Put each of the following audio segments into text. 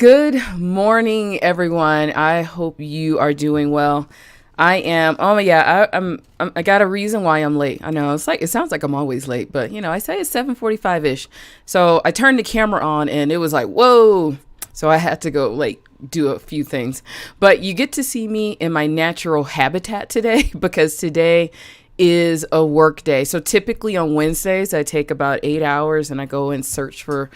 Good morning, everyone. I hope you are doing well. I am. Oh yeah, I got a reason why I'm late. I know it sounds like I'm always late, but I say it's 7:45 ish. So I turned the camera on and it was like, whoa. So I had to go do a few things, but you get to see me in my natural habitat today because today is a work day. So typically on Wednesdays, I take about 8 hours and I go and search for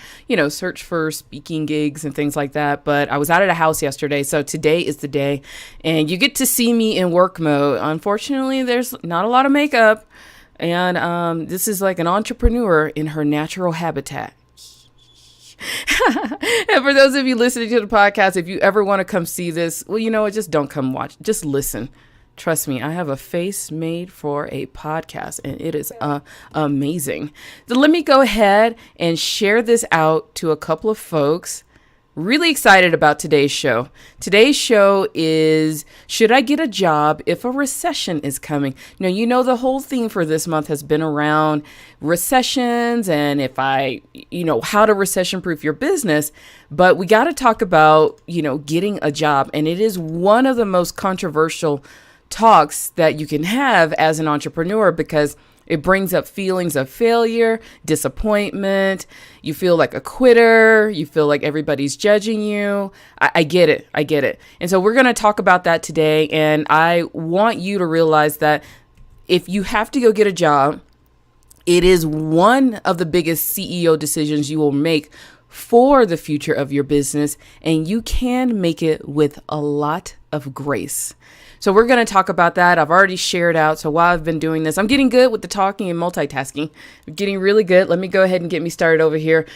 speaking gigs and things like that. But I was out of the house yesterday. So today is the day and you get to see me in work mode. Unfortunately, there's not a lot of makeup. And this is like an entrepreneur in her natural habitat. And for those of you listening to the podcast, if you ever want to come see this, well, just don't come watch. Just listen. Trust me, I have a face made for a podcast and it is amazing. So let me go ahead and share this out to a couple of folks. Really excited about today's show. Today's show is, should I get a job if a recession is coming? Now, the whole theme for this month has been around recessions and how to recession proof your business. But we got to talk about, getting a job. And it is one of the most controversial talks that you can have as an entrepreneur because it brings up feelings of failure, disappointment. You feel like a quitter. You feel like everybody's judging you. I get it. And so we're going to talk about that today. And I want you to realize that if you have to go get a job, it is one of the biggest CEO decisions you will make for the future of your business. And you can make it with a lot of grace. So we're going to talk about that. I've already shared out. So while I've been doing this, I'm getting good with the talking and multitasking. I'm getting really good. Let me go ahead and get me started over here,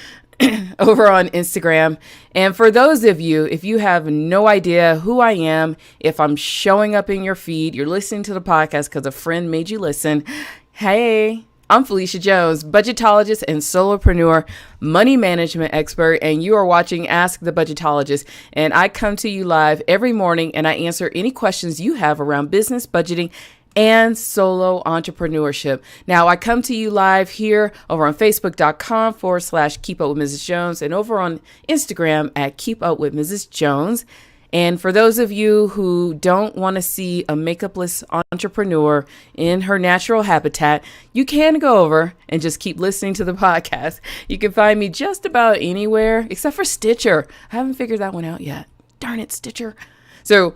over on Instagram. And for those of you, if you have no idea who I am, if I'm showing up in your feed, you're listening to the podcast because a friend made you listen. Hey, I'm Phylecia Jones, budgetologist and solopreneur, money management expert, and you are watching Ask the Budgetologist. And I come to you live every morning and I answer any questions you have around business, budgeting, and solo entrepreneurship. Now, I come to you live here over on Facebook.com/Keep Up with Mrs. Jones and over on Instagram at Keep Up with Mrs. Jones. And for those of you who don't want to see a makeupless entrepreneur in her natural habitat, you can go over and just keep listening to the podcast. You can find me just about anywhere except for Stitcher. I haven't figured that one out yet. Darn it, Stitcher. So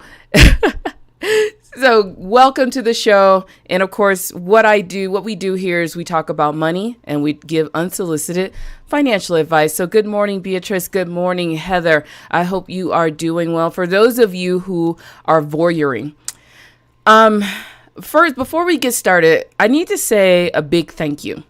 welcome to the show. And of course, what we do here is we talk about money and we give unsolicited financial advice. So good morning, Beatrice. Good morning, Heather. I hope you are doing well. For those of you who are voyeuring, first, before we get started, I need to say a big thank you.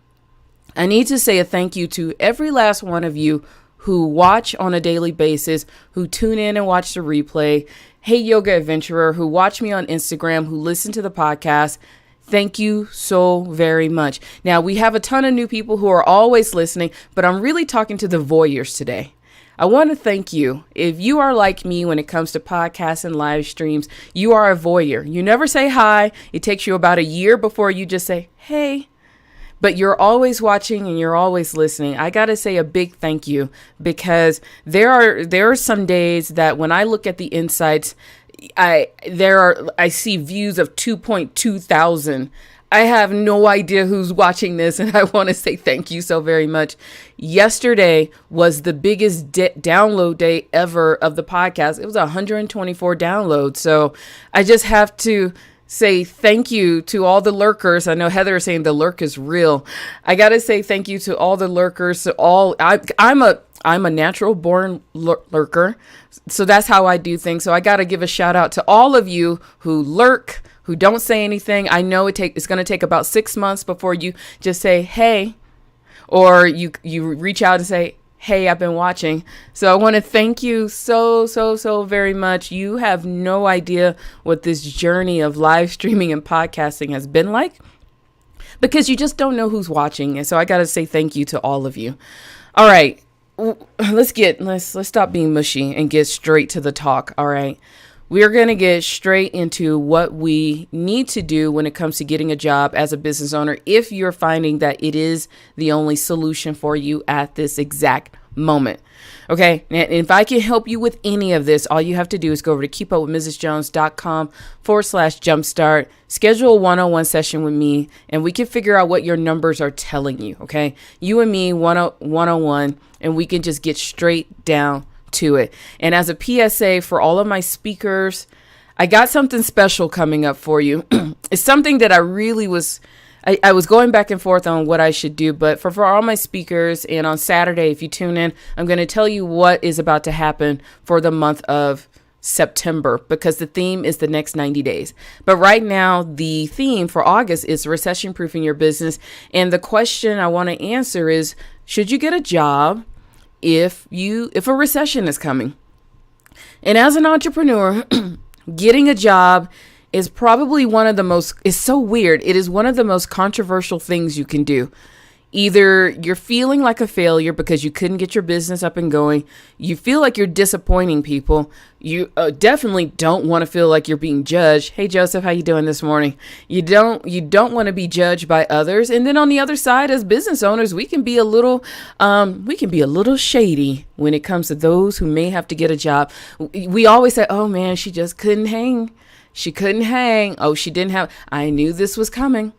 I need to say a thank you to every last one of you who watch on a daily basis, who tune in and watch the replay. Hey, Yoga Adventurer, who watch me on Instagram, who listen to the podcast. Thank you so very much. Now, we have a ton of new people who are always listening, but I'm really talking to the voyeurs today. I want to thank you. If you are like me when it comes to podcasts and live streams, you are a voyeur. You never say hi. It takes you about a year before you just say, hey. But you're always watching and you're always listening. I got to say a big thank you because there are some days that when I look at the insights, I see views of 2.2 thousand. I have no idea who's watching this, and I want to say thank you so very much. Yesterday was the biggest download day ever of the podcast. It was 124 downloads. So I just have to say thank you to all the lurkers. I know Heather is saying the lurk is real. I got to say thank you to all the lurkers. I'm a natural born lurker. So that's how I do things. So I got to give a shout out to all of you who lurk, who don't say anything. I know it's going to take about 6 months before you just say, hey, or you reach out and say, hey, I've been watching. So I want to thank you so very much. You have no idea what this journey of live streaming and podcasting has been like because you just don't know who's watching. And so I got to say thank you to all of you. All right. Let's stop being mushy and get straight to the talk. All right. We're going to get straight into what we need to do when it comes to getting a job as a business owner if you're finding that it is the only solution for you at this exact moment. Okay. And if I can help you with any of this, all you have to do is go over to keepupwithmrsjones.com/jumpstart, schedule a one-on-one session with me, and we can figure out what your numbers are telling you. Okay. You and me one-on-one, and we can just get straight down to it. And as a PSA for all of my speakers, I got something special coming up for you. It's something that I really was going back and forth on what I should do, but for all my speakers, and on Saturday, if you tune in, I'm going to tell you what is about to happen for the month of September, because the theme is the next 90 days. But right now, the theme for August is recession proofing your business. And the question I want to answer is, should you get a job if a recession is coming? And as an entrepreneur, getting a job is probably it's so weird. It is one of the most controversial things you can do. Either you're feeling like a failure because you couldn't get your business up and going. You feel like you're disappointing people. You definitely don't want to feel like you're being judged. Hey, Joseph, how you doing this morning? You don't want to be judged by others. And then on the other side, as business owners, we can be a little shady when it comes to those who may have to get a job. We always say, oh man, she just couldn't hang. She couldn't hang. Oh, I knew this was coming.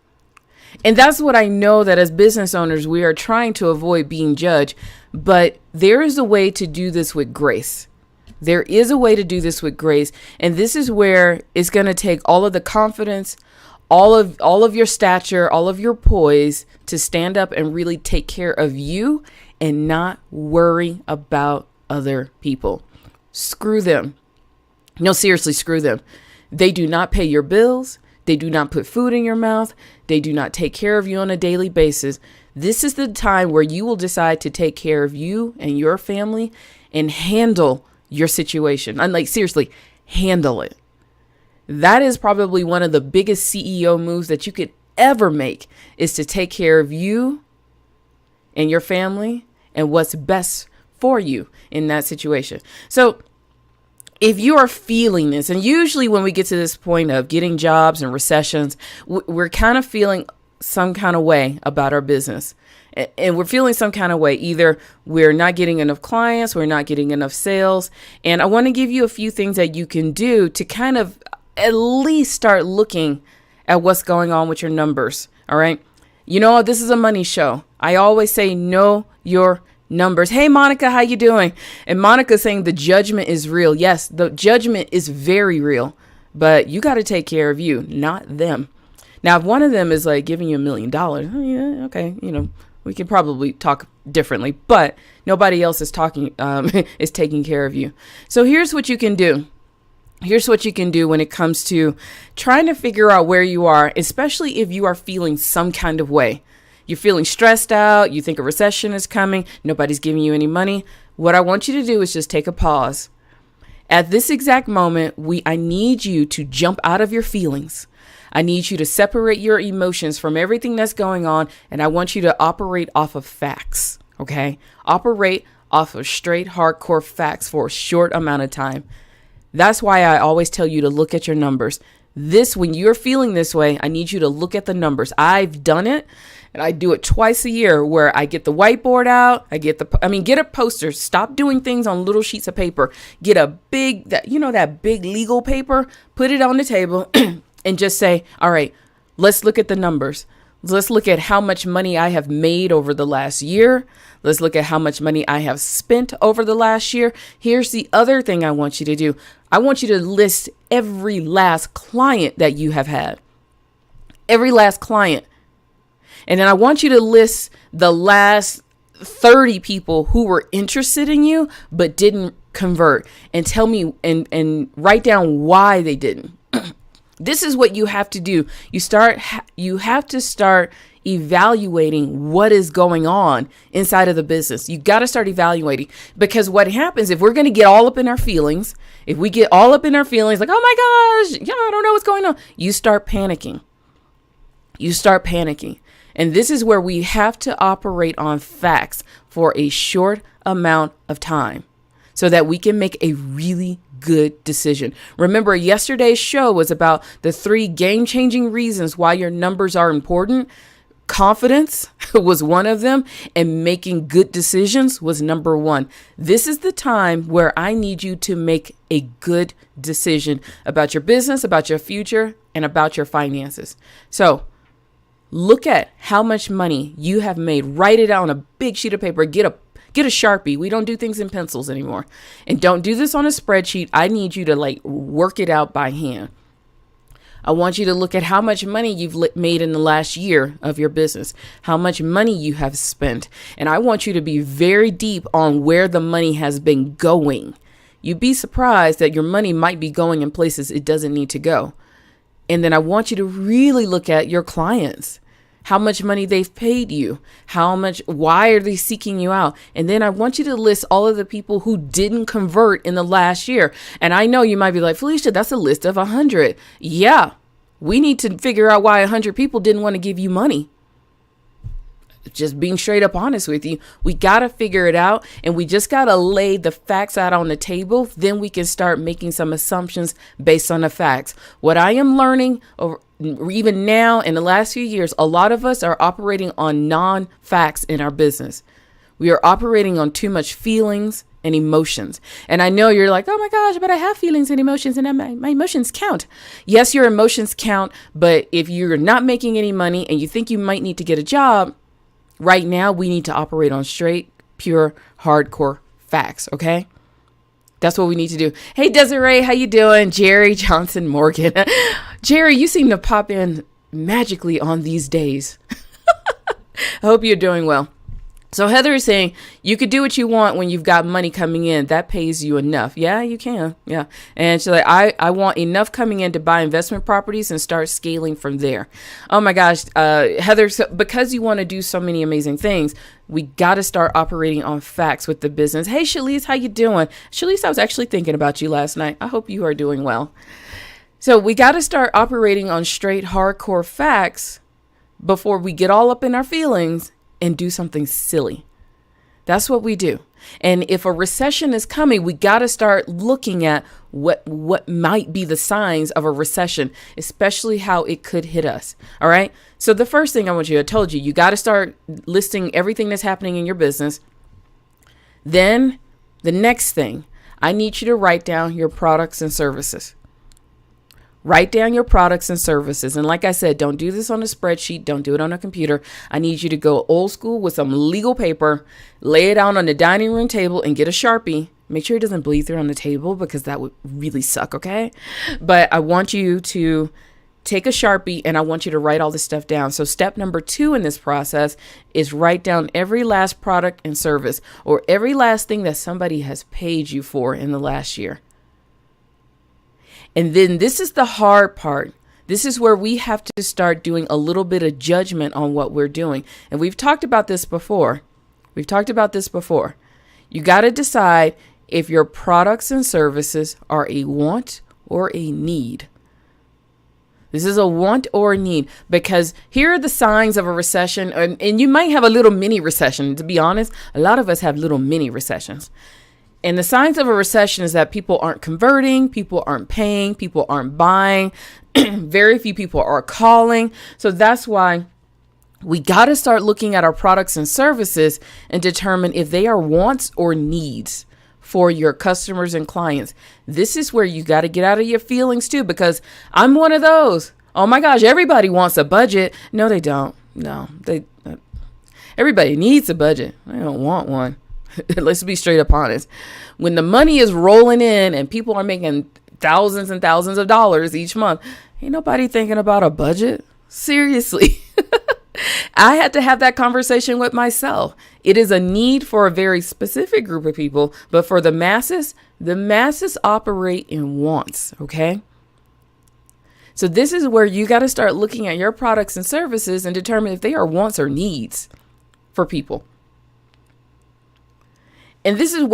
And that's what I know, that as business owners, we are trying to avoid being judged. But there is a way to do this with grace. There is a way to do this with grace. And this is where it's going to take all of the confidence, all of your stature, all of your poise to stand up and really take care of you and not worry about other people. Screw them. No, seriously, screw them. They do not pay your bills. They do not put food in your mouth. They do not take care of you on a daily basis. This is the time where you will decide to take care of you and your family and handle your situation. Seriously, handle it. That is probably one of the biggest CEO moves that you could ever make, is to take care of you and your family and what's best for you in that situation. So if you are feeling this, and usually when we get to this point of getting jobs and recessions, we're kind of feeling some kind of way about our business. And we're feeling some kind of way. Either we're not getting enough clients, we're not getting enough sales. And I want to give you a few things that you can do to kind of at least start looking at what's going on with your numbers. All right. You know, this is a money show. I always say, know your numbers. Hey, Monica, how you doing? And Monica's saying the judgment is real. Yes, the judgment is very real, but you got to take care of you, not them. Now, if one of them is like giving you $1 million, oh, yeah, okay, we can probably talk differently, but nobody else is is taking care of you. So here's what you can do. Here's what you can do when it comes to trying to figure out where you are, especially if you are feeling some kind of way. You're feeling stressed out. You think a recession is coming. Nobody's giving you any money. What I want you to do is just take a pause. At this exact moment, I need you to jump out of your feelings. I need you to separate your emotions from everything that's going on. And I want you to operate off of facts. Okay? Operate off of straight, hardcore facts for a short amount of time. That's why I always tell you to look at your numbers. When you're feeling this way, I need you to look at the numbers. I've done it. And I do it twice a year, where I get the whiteboard out. Get a poster. Stop doing things on little sheets of paper. Get a that big legal paper, put it on the table and just say, all right, let's look at the numbers. Let's look at how much money I have made over the last year. Let's look at how much money I have spent over the last year. Here's the other thing I want you to do. I want you to list every last client that you have had. Every last client. And then I want you to list the last 30 people who were interested in you but didn't convert, and tell me and write down why they didn't. This is what you have to do. You have to start evaluating what is going on inside of the business. You got to start evaluating, because what happens if we're going to get all up in our feelings, like, oh my gosh, yeah, I don't know what's going on. You start panicking. And this is where we have to operate on facts for a short amount of time so that we can make a really good decision. Remember, yesterday's show was about the 3 game-changing reasons why your numbers are important. Confidence was one of them, and making good decisions was number one. This is the time where I need you to make a good decision about your business, about your future, and about your finances. So look at how much money you have made. Write it out on a big sheet of paper. Get a Sharpie. We don't do things in pencils anymore. And don't do this on a spreadsheet. I need you to work it out by hand. I want you to look at how much money you've made in the last year of your business, how much money you have spent. And I want you to be very deep on where the money has been going. You'd be surprised that your money might be going in places it doesn't need to go. And then I want you to really look at your clients, how much money they've paid you, why are they seeking you out? And then I want you to list all of the people who didn't convert in the last year. And I know you might be like, Phylecia, that's a list of 100. Yeah, we need to figure out why 100 people didn't want to give you money. Just being straight up honest with you, we got to figure it out, and we just got to lay the facts out on the table. Then we can start making some assumptions based on the facts. What I am learning even now in the last few years, a lot of us are operating on non-facts in our business. We are operating on too much feelings and emotions. And I know you're like, oh my gosh, but I have feelings and emotions, and my emotions count. Yes, your emotions count. But if you're not making any money and you think you might need to get a job, right now we need to operate on straight, pure, hardcore facts. Okay. That's what we need to do. Hey, Desiree, how you doing? Jerry Johnson Morgan. Jerry, you seem to pop in magically on these days. I hope you're doing well. So Heather is saying you could do what you want when you've got money coming in. That pays you enough. Yeah, you can. Yeah. And she's like, I want enough coming in to buy investment properties and start scaling from there. Oh my gosh. Heather, so because you want to do so many amazing things, we got to start operating on facts with the business. Hey, Shalise, how you doing? Shalise, I was actually thinking about you last night. I hope you are doing well. So we got to start operating on straight, hardcore facts before we get all up in our feelings and do something silly. That's what we do. And if a recession is coming, we got to start looking at what might be the signs of a recession, especially how it could hit us. All right. So the first thing I told you, you got to start listing everything that's happening in your business. Then the next thing, I need you to write down your products and services. Write down your products and services. And like I said, don't do this on a spreadsheet. Don't do it on a computer. I need you to go old school with some legal paper, lay it out on the dining room table and get a Sharpie. Make sure it doesn't bleed through on the table because that would really suck. Okay. But I want you to take a Sharpie and I want you to write all this stuff down. So step number 2 in this process is write down every last product and service or every last thing that somebody has paid you for in the last year. And then this is the hard part. This is where we have to start doing a little bit of judgment on what we're doing. And we've talked about this before. You got to decide if your products and services are a want or a need. This is a want or a need because here are the signs of a recession. And you might have a little mini recession. To be honest, a lot of us have little mini recessions. And the signs of a recession is that people aren't converting, people aren't paying, people aren't buying, very few people are calling. So that's why we got to start looking at our products and services and determine if they are wants or needs for your customers and clients. This is where you got to get out of your feelings too, because I'm one of those. Oh my gosh, everybody wants a budget. No, they don't. No, everybody needs a budget. They don't want one. Let's be straight up honest. When the money is rolling in and people are making thousands and thousands of dollars each month, ain't nobody thinking about a budget. Seriously. I had to have that conversation with myself. It is a need for a very specific group of people, but for the masses operate in wants. Okay. So this is where you got to start looking at your products and services and determine if they are wants or needs for people. And this is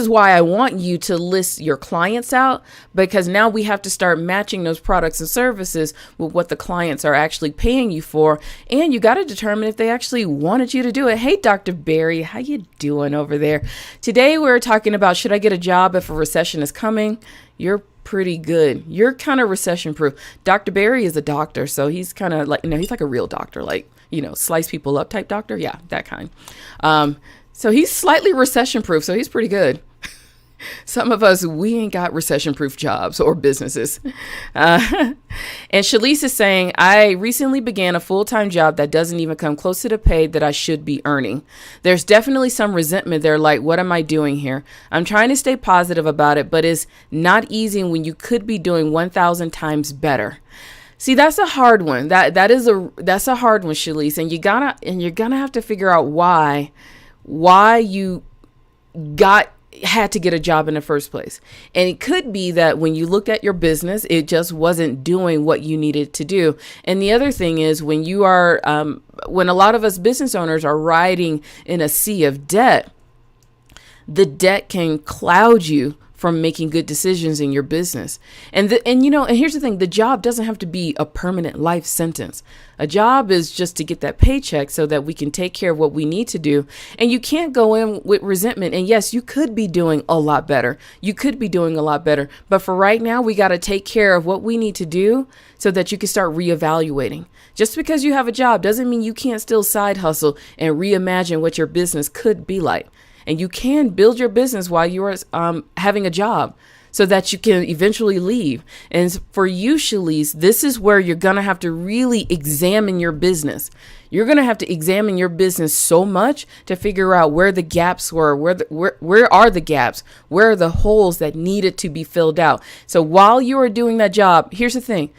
why I want you to list your clients out, because now we have to start matching those products and services with what the clients are actually paying you for. And you got to determine if they actually wanted you to do it. Hey, Dr. Barry, how you doing over there? Today we're talking about, should I get a job if a recession is coming? You're pretty good. You're kind of recession proof. Dr. Barry is a doctor, so he's kind of like, he's like a real doctor, like, slice people up type doctor. Yeah, that kind. So he's slightly recession proof, so he's pretty good. Some of us, we ain't got recession proof jobs or businesses. And Shalise is saying, I recently began a full-time job that doesn't even come close to the pay that I should be earning. There's definitely some resentment there. Like, what am I doing here? I'm trying to stay positive about it, but it's not easy when you could be doing 1,000 times better. See, that's a hard one. That's a hard one, Shalise. And you're gonna have to figure out why you had to get a job in the first place. And it could be that when you looked at your business, it just wasn't doing what you needed to do. And the other thing is when when a lot of us business owners are riding in a sea of debt, the debt can cloud you from making good decisions in your business. And here's the thing, the job doesn't have to be a permanent life sentence. A job is just to get that paycheck so that we can take care of what we need to do. And you can't go in with resentment. And yes, you could be doing a lot better. But for right now, we got to take care of what we need to do so that you can start reevaluating. Just because you have a job doesn't mean you can't still side hustle and reimagine what your business could be like. And you can build your business while you are having a job so that you can eventually leave. And for you, Shalise, this is where you're going to have to really examine your business. You're going to have to examine your business so much to figure out where the gaps were, where are the gaps, where are the holes that needed to be filled out. So while you are doing that job, here's the thing,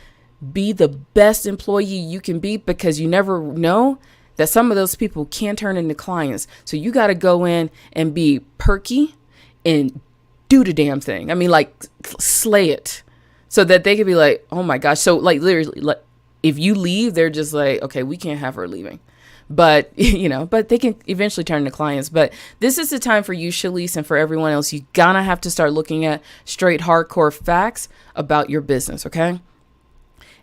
be the best employee you can be, because you never know that some of those people can turn into clients. So you got to go in and be perky and do the damn thing. I mean, like, slay it so that they could be like, oh my gosh. So like literally, like, if you leave, they're just like, okay, we can't have her leaving. But, but they can eventually turn into clients. But this is the time for you, Shalise, and for everyone else. You gotta have to start looking at straight hardcore facts about your business, okay?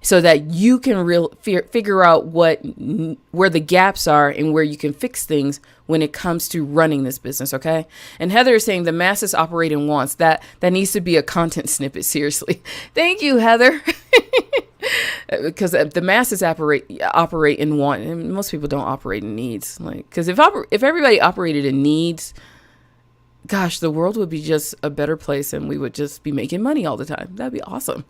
So that you can figure out where the gaps are and where you can fix things when it comes to running this business. OK. And Heather is saying the masses operate in wants. That needs to be a content snippet. Seriously. Thank you, Heather. Because the masses operate in want, and most people don't operate in needs. Like, because if everybody operated in needs, gosh, the world would be just a better place and we would just be making money all the time. That'd be awesome.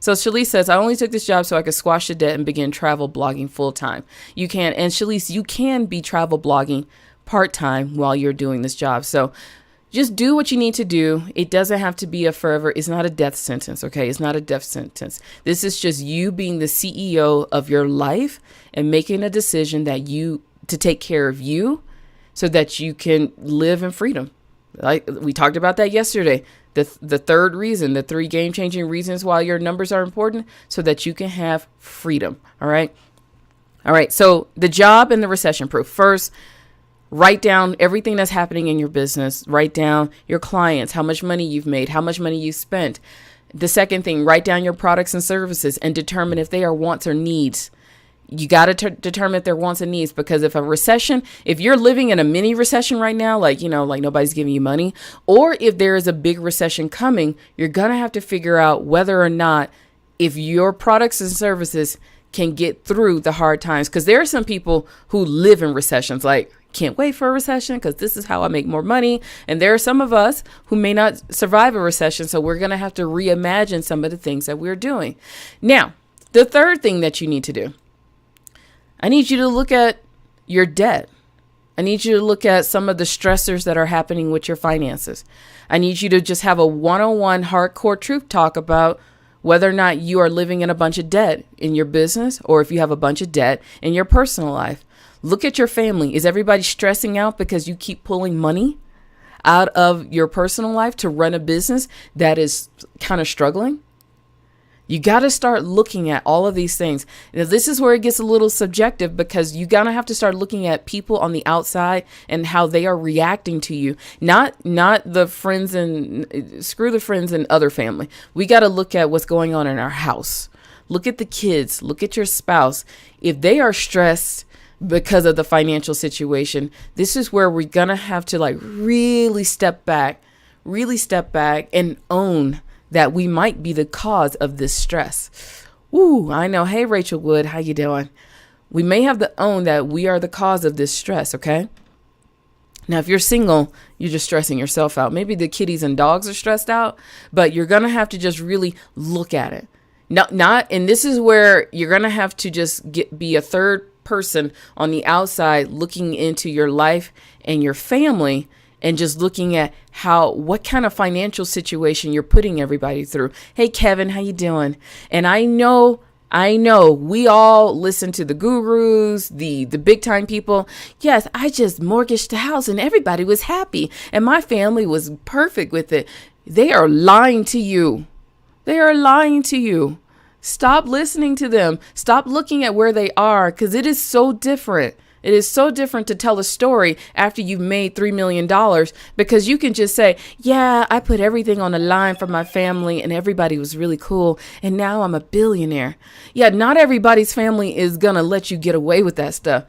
So Shalise says, I only took this job so I could squash the debt and begin travel blogging full time. You can. And Shalise, you can be travel blogging part time while you're doing this job. So just do what you need to do. It doesn't have to be a forever. It's not a death sentence. OK, it's not a death sentence. This is just you being the CEO of your life and making a decision to take care of you so that you can live in freedom. Like we talked about that yesterday. The third reason, the 3 game-changing reasons why your numbers are important, so that you can have freedom. All right. So the job and the recession proof. First, write down everything that's happening in your business. Write down your clients, how much money you've made, how much money you've spent. The second thing, write down your products and services and determine if they are wants or needs. You got to determine if they're wants and needs, because if you're living in a mini recession right now, like nobody's giving you money, or if there is a big recession coming, you're going to have to figure out whether or not if your products and services can get through the hard times. Because there are some people who live in recessions, like, can't wait for a recession because this is how I make more money. And there are some of us who may not survive a recession. So we're going to have to reimagine some of the things that we're doing. Now, the third thing that you need to do, I need you to look at your debt. I need you to look at some of the stressors that are happening with your finances. I need you to just have a one-on-one hardcore truth talk about whether or not you are living in a bunch of debt in your business, or if you have a bunch of debt in your personal life. Look at your family. Is everybody stressing out because you keep pulling money out of your personal life to run a business that is kind of struggling? You got to start looking at all of these things. Now, this is where it gets a little subjective, because you got to have to start looking at people on the outside and how they are reacting to you. Not the friends and screw the friends and other family. We got to look at what's going on in our house. Look at the kids. Look at your spouse. If they are stressed because of the financial situation, this is where we're going to have to really step back and own that we might be the cause of this stress. Ooh, I know. Hey, Rachel Wood, how you doing? We may have to own that we are the cause of this stress, okay? Now, if you're single, you're just stressing yourself out. Maybe the kitties and dogs are stressed out, but you're going to have to just really look at it. And this is where you're going to have to just be a third person on the outside looking into your life and your family and just looking at what kind of financial situation you're putting everybody through. Hey, Kevin, how you doing? And I know we all listen to the gurus, the big time people. Yes, I just mortgaged the house and everybody was happy and my family was perfect with it. They are lying to you. They are lying to you. Stop listening to them. Stop looking at where they are, because it is so different. It is so different to tell a story after you've made $3 million, because you can just say, yeah, I put everything on the line for my family and everybody was really cool. And now I'm a billionaire. Yeah, not everybody's family is going to let you get away with that stuff.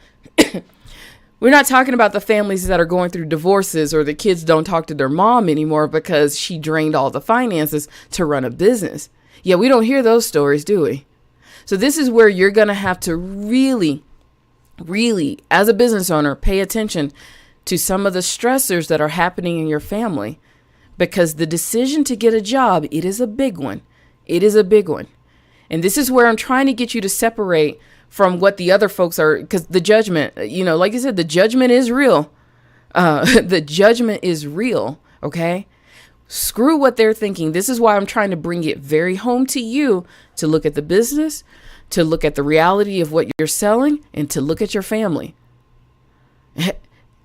We're not talking about the families that are going through divorces or the kids don't talk to their mom anymore because she drained all the finances to run a business. Yeah, we don't hear those stories, do we? So this is where you're going to have to really, as a business owner, pay attention to some of the stressors that are happening in your family, because the decision to get a job, it is a big one. It is a big one. And this is where I'm trying to get you to separate from what the other folks are, because the judgment, like I said, the judgment is real. The judgment is real. Okay. Screw what they're thinking. This is why I'm trying to bring it very home to you, to look at the business, to look at the reality of what you're selling, and to look at your family.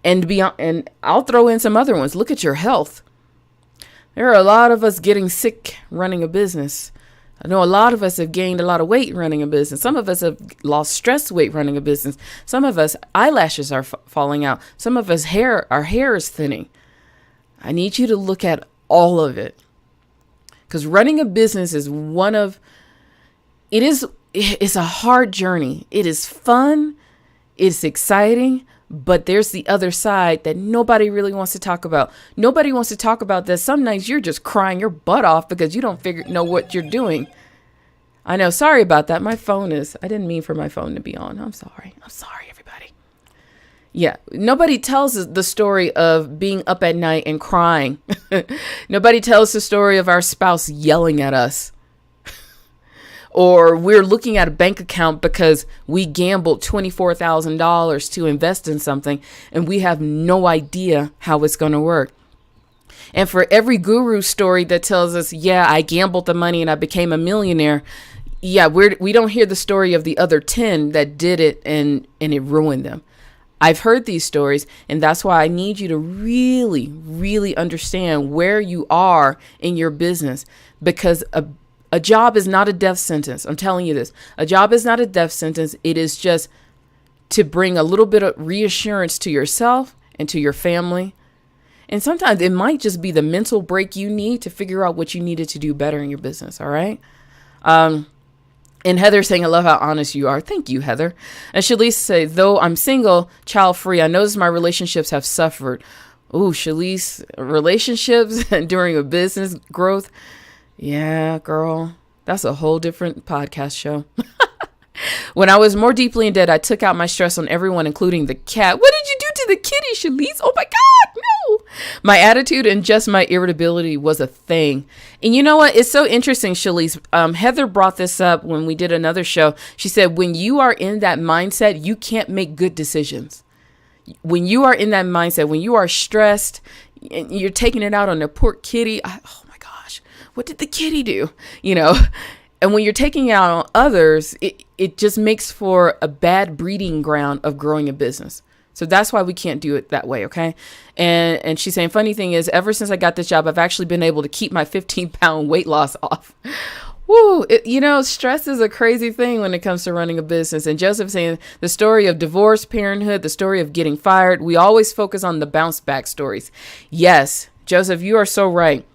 And I'll throw in some other ones. Look at your health. There are a lot of us getting sick running a business. I know a lot of us have gained a lot of weight running a business. Some of us have lost stress weight running a business. Some of us, eyelashes are falling out. Some of us, our hair is thinning. I need you to look at all of it, because running a business is it's a hard journey. It is fun. It's exciting, but there's the other side that nobody really wants to talk about. Nobody wants to talk about that. Some nights you're just crying your butt off because you don't know what you're doing. I know. Sorry about that. I didn't mean for my phone to be on. I'm sorry, everybody. Yeah. Nobody tells the story of being up at night and crying. Nobody tells the story of our spouse yelling at us. Or we're looking at a bank account because we gambled $24,000 to invest in something and we have no idea how it's going to work. And for every guru story that tells us, yeah, I gambled the money and I became a millionaire. Yeah, we don't hear the story of the other 10 that did it and it ruined them. I've heard these stories, and that's why I need you to really, really understand where you are in your business, because a job is not a death sentence. I'm telling you this. A job is not a death sentence. It is just to bring a little bit of reassurance to yourself and to your family. And sometimes it might just be the mental break you need to figure out what you needed to do better in your business. All right. And Heather saying, I love how honest you are. Thank you, Heather. And Shalise say, though I'm single, child free, I notice my relationships have suffered. Ooh, Shalise, relationships during a business growth. Yeah, girl, that's a whole different podcast show. When I was more deeply in debt, I took out my stress on everyone, including the cat. What did you do to the kitty, Shalise? Oh my God, no. My attitude and just my irritability was a thing. And you know what? It's so interesting, Shalise. Heather brought this up when we did another show. She said, when you are in that mindset, you can't make good decisions. When you are in that mindset, when you are stressed and you're taking it out on the poor kitty. Oh my gosh, what did the kitty do? And when you're taking it out on others, it just makes for a bad breeding ground of growing a business. So that's why we can't do it that way. Okay. And she's saying, funny thing is, ever since I got this job, I've actually been able to keep my 15-pound weight loss off. Woo. Stress is a crazy thing when it comes to running a business. And Joseph saying the story of divorce, parenthood, the story of getting fired. We always focus on the bounce back stories. Yes, Joseph, you are so right.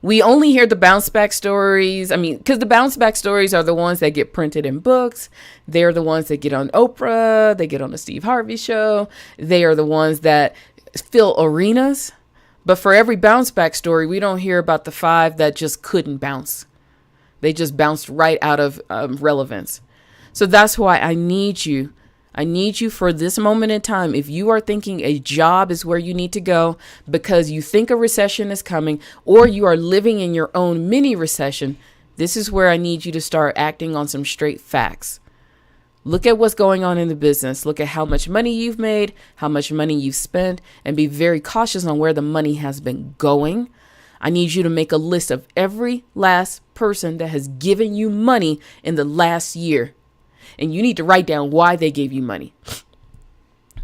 We only hear the bounce back stories. Because the bounce back stories are the ones that get printed in books. They're the ones that get on Oprah. They get on the Steve Harvey show. They are the ones that fill arenas. But for every bounce back story, we don't hear about the 5 that just couldn't bounce. They just bounced right out of relevance. So that's why I need you. I need you for this moment in time. If you are thinking a job is where you need to go because you think a recession is coming, or you are living in your own mini recession, this is where I need you to start acting on some straight facts. Look at what's going on in the business. Look at how much money you've made, how much money you've spent, and be very cautious on where the money has been going. I need you to make a list of every last person that has given you money in the last year. And you need to write down why they gave you money.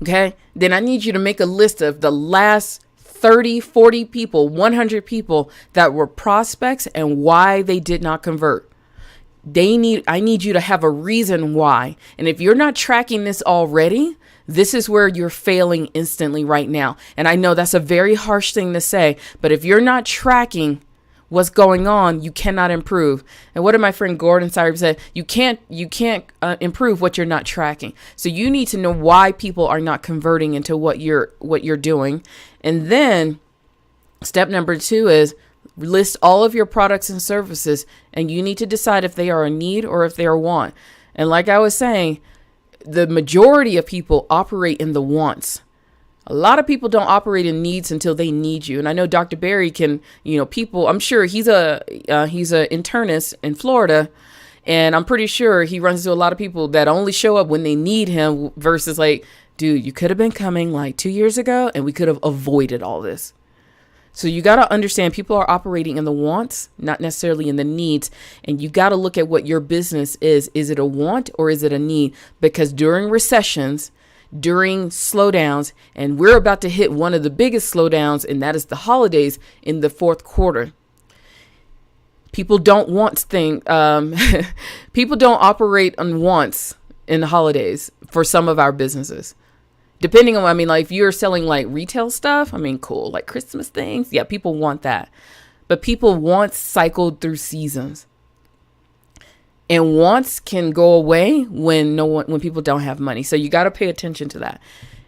Okay? Then I need you to make a list of the last 30, 40 people, 100 people that were prospects and why they did not convert. I need you to have a reason why. And if you're not tracking this already, this is where you're failing instantly right now. And I know that's a very harsh thing to say, but if you're not tracking what's going on, you cannot improve. And what did my friend Gordon Sire said? You can't improve what you're not tracking. So you need to know why people are not converting into what you're doing. And then step number 2 is list all of your products and services, and you need to decide if they are a need or if they are a want. And like I was saying, the majority of people operate in the wants. A lot of people don't operate in needs until they need you. And I know Dr. Barry can, people, I'm sure he's a internist in Florida. And I'm pretty sure he runs into a lot of people that only show up when they need him versus like, dude, you could have been coming like 2 years ago and we could have avoided all this. So you got to understand people are operating in the wants, not necessarily in the needs. And you got to look at what your business is. Is it a want or is it a need? Because during recessions, during slowdowns, and we're about to hit one of the biggest slowdowns, and that is the holidays in the fourth quarter. People don't want people don't operate on wants in the holidays for some of our businesses. Depending on, like if you're selling like retail stuff, cool, like Christmas things. Yeah, people want that. But people want cycled through seasons. And wants can go away when people don't have money. So you got to pay attention to that.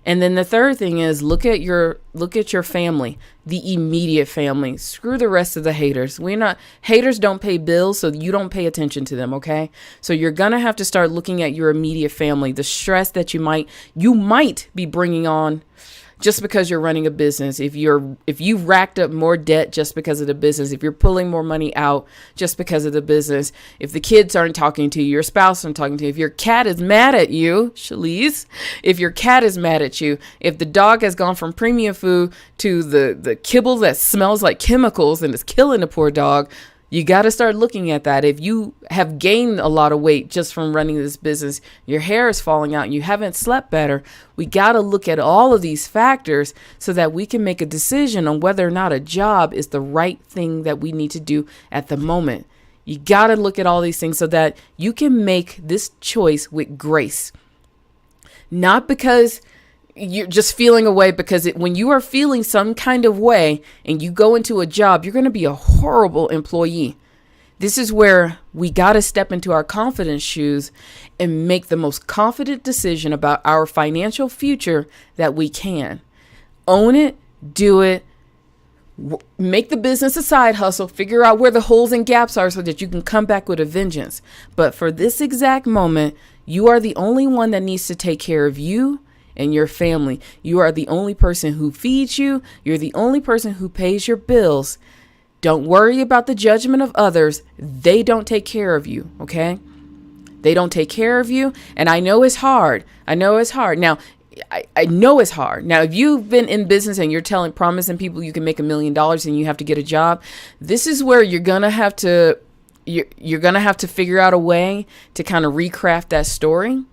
And then the third thing is look at your family, the immediate family. Screw the rest of the haters. Haters don't pay bills, so you don't pay attention to them, okay? So you're going to have to start looking at your immediate family, the stress that you might be bringing on just because you're running a business. If you've racked up more debt just because of the business, if you're pulling more money out just because of the business, if the kids aren't talking to you, your spouse aren't talking to you, if your cat is mad at you, Shalise, if your cat is mad at you, if the dog has gone from premium food to the kibble that smells like chemicals and is killing the poor dog, you got to start looking at that. If you have gained a lot of weight just from running this business, your hair is falling out and you haven't slept better, we got to look at all of these factors so that we can make a decision on whether or not a job is the right thing that we need to do at the moment. You got to look at all these things so that you can make this choice with grace. Not because you're just feeling a way, because when you are feeling some kind of way and you go into a job, you're going to be a horrible employee. This is where we got to step into our confidence shoes and make the most confident decision about our financial future that we can. Own it, do it, make the business a side hustle, figure out where the holes and gaps are so that you can come back with a vengeance. But for this exact moment, you are the only one that needs to take care of you and your family. You are the only person who feeds you. You're the only person who pays your bills. Don't worry about the judgment of others. They don't take care of you, okay? They don't take care of you. And I know it's hard. Now, I know it's hard. Now, if you've been in business and you're promising people you can make $1 million and you have to get a job, this is where you're going to have to figure out a way to kind of recraft that story.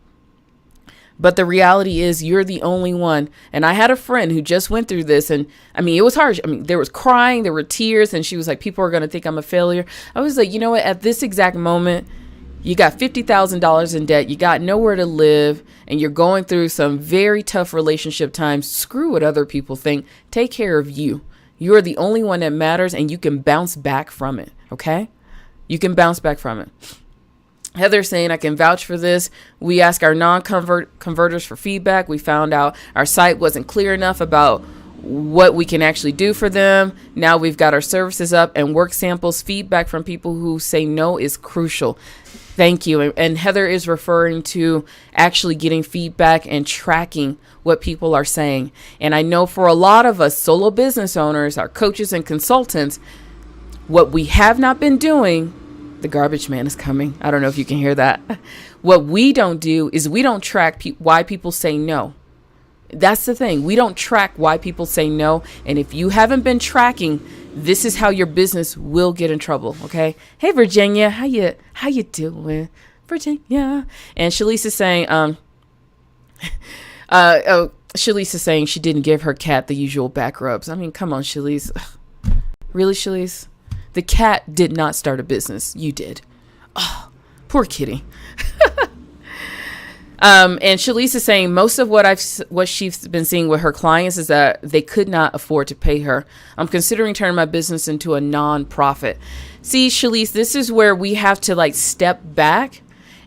But the reality is you're the only one. And I had a friend who just went through this. And it was harsh. There was crying, there were tears. And she was like, people are going to think I'm a failure. I was like, you know what? At this exact moment, you got $50,000 in debt. You got nowhere to live. And you're going through some very tough relationship times. Screw what other people think. Take care of you. You are the only one that matters. And you can bounce back from it. Okay? You can bounce back from it. Heather's saying, I can vouch for this. We asked our non-converters for feedback. We found out our site wasn't clear enough about what we can actually do for them. Now we've got our services up and work samples. Feedback from people who say no is crucial. Thank you. And Heather is referring to actually getting feedback and tracking what people are saying. And I know for a lot of us solo business owners, our coaches and consultants, what we have not been doing, the garbage man is coming. I don't know if you can hear that. What we don't do is we don't track why people say no. That's the thing. We don't track why people say no. And if you haven't been tracking, this is how your business will get in trouble. Okay. Hey, Virginia, how you doing, Virginia? And Shalise is saying, Shalise is saying she didn't give her cat the usual back rubs. I mean, come on, Shalise. Really, Shalise? The cat did not start a business. You did. Oh, poor kitty. And Shalise is saying most of what she's been seeing with her clients is that they could not afford to pay her. I'm considering turning my business into a non-profit. See, Shalise, this is where we have to step back.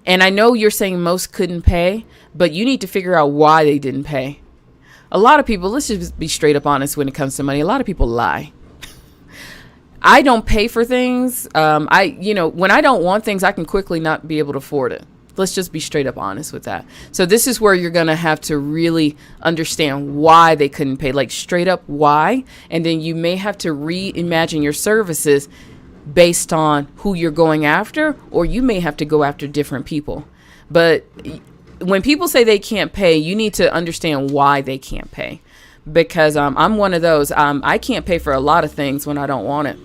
And I know you're saying most couldn't pay, but you need to figure out why they didn't pay. A lot of people, let's just be straight up honest when it comes to money. A lot of people lie. I don't pay for things. When I don't want things, I can quickly not be able to afford it. Let's just be straight up honest with that. So this is where you're going to have to really understand why they couldn't pay, straight up why. And then you may have to reimagine your services based on who you're going after, or you may have to go after different people. But when people say they can't pay, you need to understand why they can't pay. Because I'm one of those. I can't pay for a lot of things when I don't want it.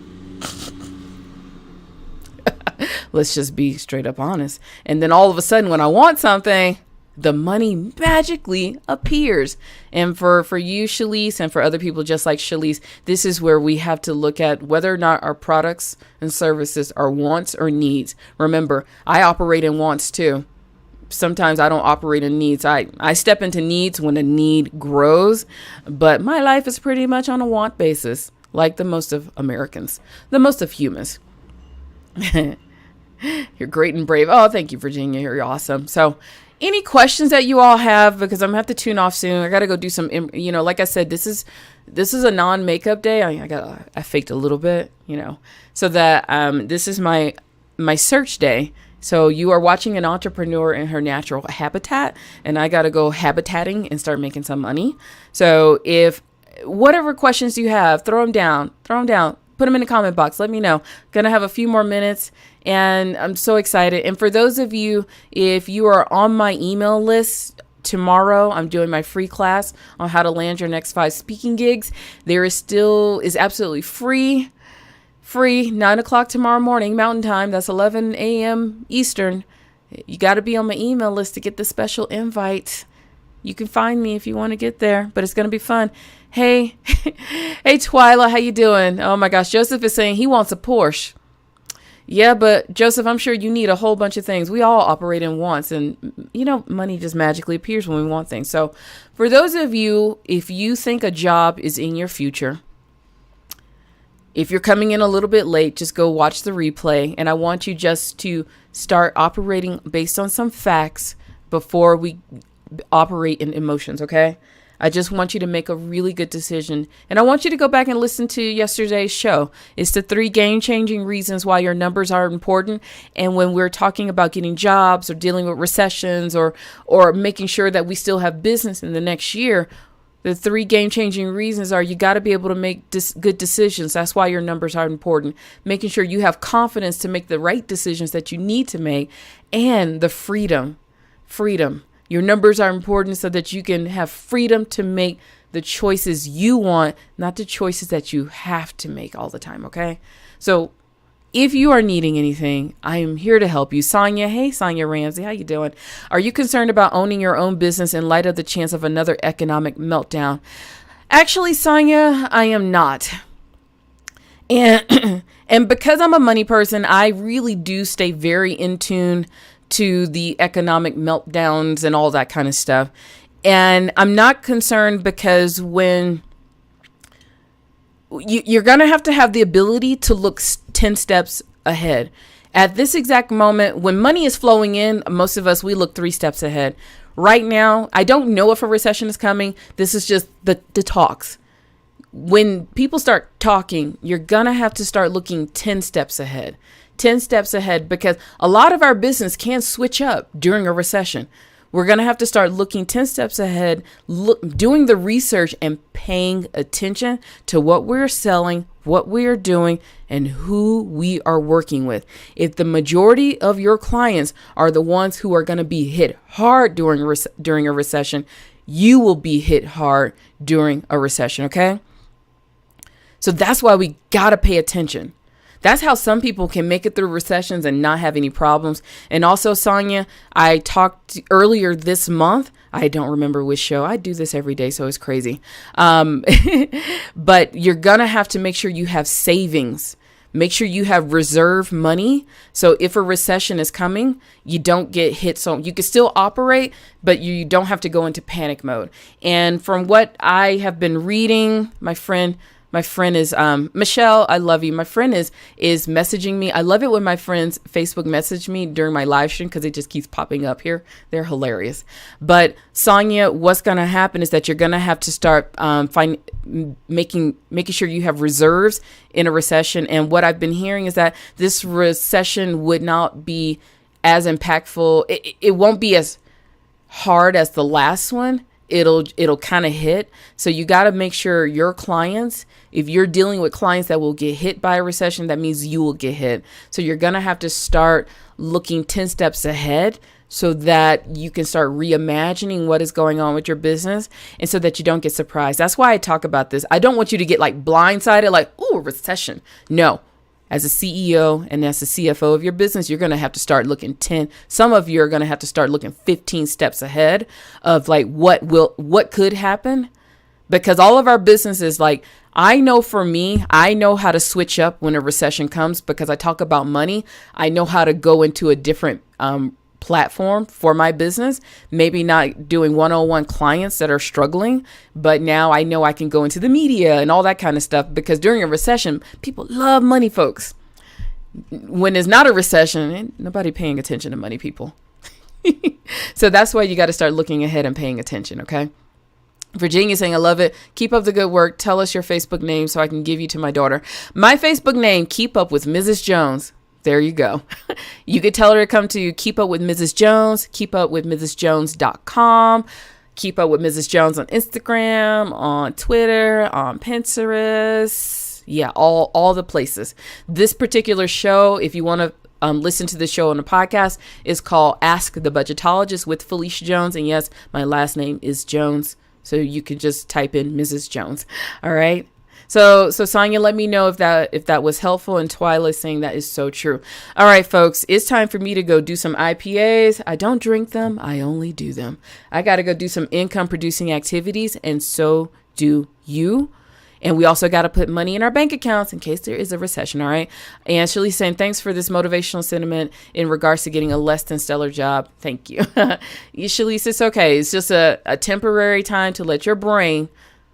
Let's just be straight up honest. And then all of a sudden, when I want something, the money magically appears. And for you, Shalise, and for other people just like Shalise, this is where we have to look at whether or not our products and services are wants or needs. Remember, I operate in wants too. Sometimes I don't operate in needs. I step into needs when a need grows, but my life is pretty much on a want basis, like the most of Americans, the most of humans. You're great and brave. Oh, thank you, Virginia. You're awesome. So any questions that you all have, because I'm gonna have to tune off soon. I got to go do some, like I said, this is a non-makeup day. I faked a little bit, so that this is my search day. So you are watching an entrepreneur in her natural habitat, and I got to go habitating and start making some money. So if whatever questions you have, throw them down, put them in the comment box. Let me know. Gonna have a few more minutes, and I'm so excited. And for those of you, if you are on my email list, tomorrow I'm doing my free class on how to land your next 5 speaking gigs. There is absolutely free 9:00 tomorrow morning Mountain Time. That's 11 a.m. Eastern. You got to be on my email list to get the special invite. You can find me if you want to get there, but it's going to be fun. Hey, Twyla, how you doing? Oh my gosh. Joseph is saying he wants a Porsche. Yeah, but Joseph, I'm sure you need a whole bunch of things. We all operate in wants, and money just magically appears when we want things. So for those of you, if you think a job is in your future, if you're coming in a little bit late, just go watch the replay. And I want you just to start operating based on some facts before we operate in emotions, okay? I just want you to make a really good decision. And I want you to go back and listen to yesterday's show. It's the 3 game-changing reasons why your numbers are important. And when we're talking about getting jobs or dealing with recessions or making sure that we still have business in the next year, the 3 game-changing reasons are you got to be able to make good decisions. That's why your numbers are important. Making sure you have confidence to make the right decisions that you need to make, and the freedom. Your numbers are important so that you can have freedom to make the choices you want, not the choices that you have to make all the time, okay? So if you are needing anything, I am here to help you. Sonia, hey, Sonia Ramsey, how you doing? Are you concerned about owning your own business in light of the chance of another economic meltdown? Actually, Sonia, I am not. And because I'm a money person, I really do stay very in tune to the economic meltdowns and all that kind of stuff. And I'm not concerned because when you're going to have the ability to look 10 steps ahead. At this exact moment, when money is flowing in, most of us, we look 3 steps ahead. Right now, I don't know if a recession is coming. This is just the talks. when people start talking, you're going to have to start looking 10 steps ahead. 10 steps ahead, because a lot of our business can switch up during a recession. We're going to have to start looking 10 steps ahead, doing the research and paying attention to what we're selling, what we are doing, and who we are working with. If the majority of your clients are the ones who are going to be hit hard during a recession, you will be hit hard during a recession, okay? So that's why we got to pay attention. That's how some people can make it through recessions and not have any problems. And also, Sonia, I talked earlier this month. I don't remember which show. I do this every day, so it's crazy. But you're going to have to make sure you have savings. Make sure you have reserve money. So if a recession is coming, you don't get hit. So you can still operate, but you don't have to go into panic mode. And from what I have been reading, my friend is Michelle. I love you. My friend is messaging me. I love it when my friends Facebook message me during my live stream because it just keeps popping up here. They're hilarious. But Sonia, what's going to happen is that you're going to have to start making sure you have reserves in a recession. And what I've been hearing is that this recession would not be as impactful. It won't be as hard as the last one. It'll kind of hit. So you got to make sure your clients, if you're dealing with clients that will get hit by a recession, that means you will get hit. So you're going to have to start looking 10 steps ahead so that you can start reimagining what is going on with your business and so that you don't get surprised. That's why I talk about this. I don't want you to get like blindsided, like, oh, a recession. No. As a CEO and as a CFO of your business, you're going to have to start looking 10. Some of you are going to have to start looking 15 steps ahead of like what could happen, because all of our businesses, like I know for me, I know how to switch up when a recession comes because I talk about money. I know how to go into a different platform for my business, maybe not doing one-on-one clients that are struggling, but now I know I can go into the media and all that kind of stuff, because during a recession, people love money, folks. When it's not a recession, ain't nobody paying attention to money, people. So that's why you got to start looking ahead and paying attention. Okay. Virginia saying, I love it. Keep up the good work. Tell us your Facebook name so I can give you to my daughter. My Facebook name, Keep Up with Mrs. Jones. There you go. You could tell her to come to Keep Up with Mrs. Jones, keepupwithmrsjones.com, Keep Up with Mrs. Jones on Instagram, on Twitter, on Pinterest. Yeah, all the places. This particular show, if you want to listen to the show on the podcast, is called Ask the Budgetologist with Phylecia Jones. And yes, my last name is Jones. So you can just type in Mrs. Jones. All right. So Sonia, let me know if that was helpful. And Twyla saying that is so true. All right, folks, it's time for me to go do some IPAs. I don't drink them. I only do them. I got to go do some income producing activities. And so do you. And we also got to put money in our bank accounts in case there is a recession. All right. And Shirley saying, thanks for this motivational sentiment in regards to getting a less than stellar job. Thank you. Shirley, it's okay. It's just a temporary time to let your brain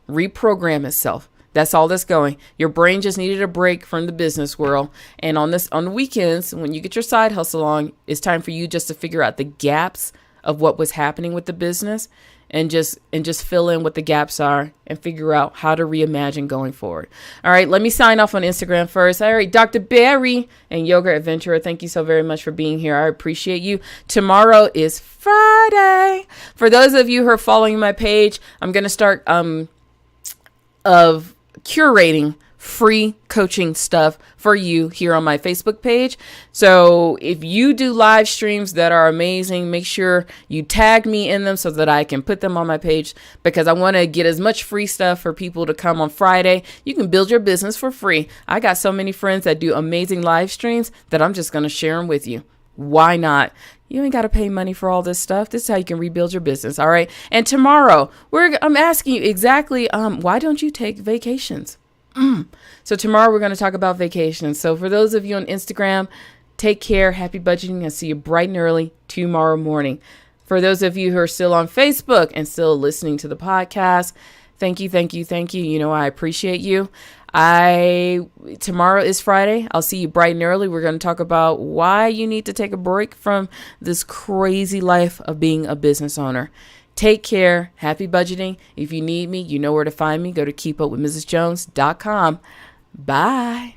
reprogram itself. That's all that's going. Your brain just needed a break from the business world. And on the weekends, when you get your side hustle on, it's time for you just to figure out the gaps of what was happening with the business and just fill in what the gaps are and figure out how to reimagine going forward. All right, let me sign off on Instagram first. All right, Dr. Barry and Yoga Adventurer, thank you so very much for being here. I appreciate you. Tomorrow is Friday. For those of you who are following my page, I'm going to start curating free coaching stuff for you here on my Facebook page. So if you do live streams that are amazing, make sure you tag me in them so that I can put them on my page, because I want to get as much free stuff for people to come on Friday. You can build your business for free. I got so many friends that do amazing live streams that I'm just going to share them with you. Why not? You ain't got to pay money for all this stuff. This is how you can rebuild your business. All right. And tomorrow I'm asking you exactly, why don't you take vacations? So tomorrow we're going to talk about vacations. So for those of you on Instagram, take care. Happy budgeting. I'll see you bright and early tomorrow morning. For those of you who are still on Facebook and still listening to the podcast, thank you. You know, I appreciate you. Tomorrow is Friday. I'll see you bright and early. We're going to talk about why you need to take a break from this crazy life of being a business owner. Take care. Happy budgeting. If you need me, you know where to find me. Go to keepupwithmrsjones.com. Bye.